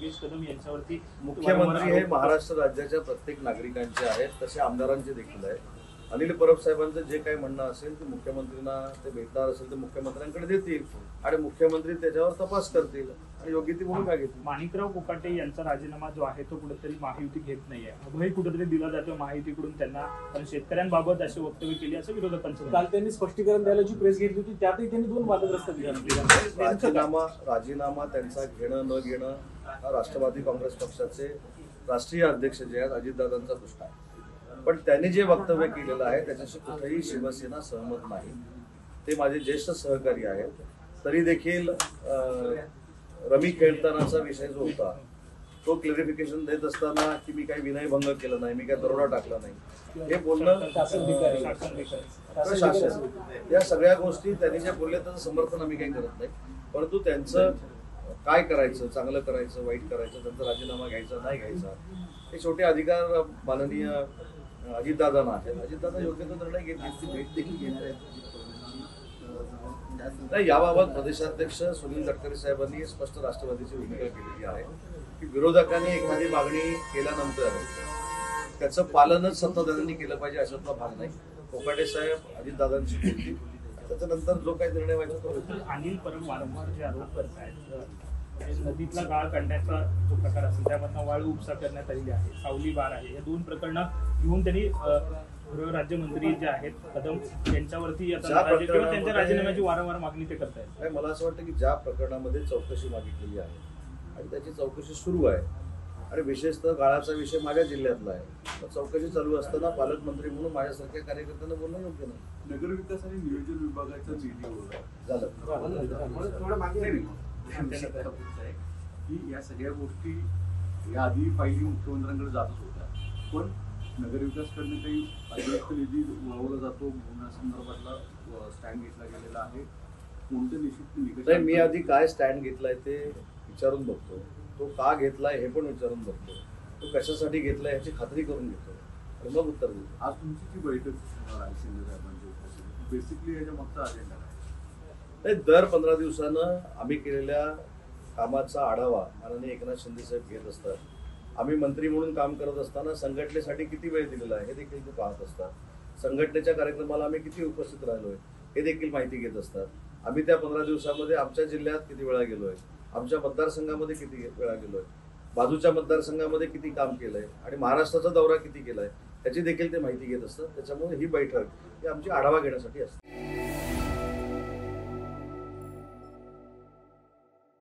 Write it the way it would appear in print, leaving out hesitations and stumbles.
योगेश कदम यांच्यावरती मुख्यमंत्री हे महाराष्ट्र राज्याच्या प्रत्येक नागरिकांचे आहेत, तसे आमदारांचे देखील आहेत. अनिल परब साहेबांचं जे काही म्हणणं असेल ते मुख्यमंत्र्यांना ते भेटणार असेल तर मुख्यमंत्र्यांकडे देतील आणि मुख्यमंत्री त्याच्यावर तपास करतील आणि योग्य ती भूमिका घेतील. माणिकराव कोकाटे यांचा राजीनामा जो आहे तो कुठेतरी महायुती घेत नाहीये, अभय कुठेतरी दिला जातो महायुतीकडून त्यांना, कारण शेतकऱ्यांबाबत असे वक्तव्य केली असं विरोधकांचं. काल त्यांनी स्पष्टीकरण द्यायला जी प्रेस घेतली होती त्यातही त्यांनी दोन वादग्रस्त राजीनामा त्यांचा घेणं न घेणं हा राष्ट्रवादी काँग्रेस पक्षाचे राष्ट्रीय अध्यक्ष जे आहेत अजितदादांचा प्रश्न आहे. पण त्यांनी जे वक्तव्य केलेलं आहे त्याच्याशी कुठेही शिवसेना सहमत नाही. ते माझे ज्येष्ठ सहकारी आहेत. तरी देखील रमी खेळतानाचा विषय जो होता तो क्लॅरिफिकेशन देत असताना की मी काही विनयभंग केला नाही, मी काही दरोडा टाकला नाही, हे बोलणं शासन, या सगळ्या गोष्टी त्यांनी ज्या बोलल्या त्याचं समर्थन आम्ही काही करत नाही. परंतु त्यांचं काय करायचं, चांगलं करायचं, वाईट करायचं, त्यांचा राजीनामा घ्यायचा नाही घ्यायचा हे शेवटी अधिकार माननीय अजितदादांना आहेत. अजितदादा योग्य तो निर्णय घेतील. भेट देखील घेणार आहेत. नाही, याबाबत प्रदेशाध्यक्ष सुनील तटकरे साहेबांनी स्पष्ट राष्ट्रवादीची भूमिका केलेली आहे की विरोधकांनी एखादी मागणी केल्यानंतर त्याचं पालनच सत्ताधाऱ्यांनी केलं पाहिजे अशातला भाग नाही. कोकाटे साहेब अजितदादांशी बोलतील, त्याच्यानंतर जो काही निर्णय व्हायचा तो होईल. अनिल परब वारंवार जे आरोप करतायत, नदीतला गाळ काढण्याचा जो प्रकार असेल त्यामधनं वाळू उपसा करण्यात आलेली आहे, सावली बार आहे, या दोन प्रकरणं घेऊन त्यांनी गृहराज्यमंत्री जे आहेत कदम यांच्यावरती त्यांच्या राजीनाम्याची वारंवार मागणी ते करतायत. मला असं वाटतं की ज्या प्रकरणामध्ये चौकशी मागितलेली आहे आणि त्याची चौकशी सुरू आहे आणि विशेषतः गाळाचा विषय माझ्या जिल्ह्यातला आहे, चौकशी चालू असताना पालकमंत्री म्हणून माझ्यासारख्या कार्यकर्त्यांना बोलणं योग्य नाही. नगरविकास आणि नियोजन विभागाचा झालं की या सगळ्या गोष्टी या आधी पहिली मुख्यमंत्र्यांकडे जातच होत्या, पण नगरविकासकडनं काही अतिरिक्त निधी वळवला जातो संदर्भातला स्टँड घेतला गेलेला आहे. कोणते निश्चित नाही, मी आधी काय स्टँड घेतलाय ते विचारून बघतो, तो का घेतलाय हे पण विचारून बघतो, तो कशासाठी घेतलाय याची खात्री करून घेतो आणि मग उत्तर देतो. आज तुमची जी बैठक रायसिंग साहेबांची बेसिकली याच्या मागचा अजेंडा नाही, दर 15 दिवसानं आम्ही केलेल्या कामाचा आढावा माननीय एकनाथ शिंदे साहेब घेत असतात. आम्ही मंत्री म्हणून काम करत असताना संघटनेसाठी किती वेळ दिलेला आहे हे देखील ते पाहत असतात. संघटनेच्या कार्यक्रमाला आम्ही किती उपस्थित राहिलोय हे देखील माहिती घेत असतात. आम्ही त्या 15 दिवसामध्ये आमच्या जिल्ह्यात किती वेळा गेलोय, आमच्या मतदारसंघामध्ये किती वेळा गेलोय, बाजूच्या मतदारसंघामध्ये किती काम केलंय आणि महाराष्ट्राचा दौरा किती केलाय त्याची देखील ते माहिती घेत असतात. त्याच्यामुळे ही बैठक ही आमची आढावा घेण्यासाठी असते.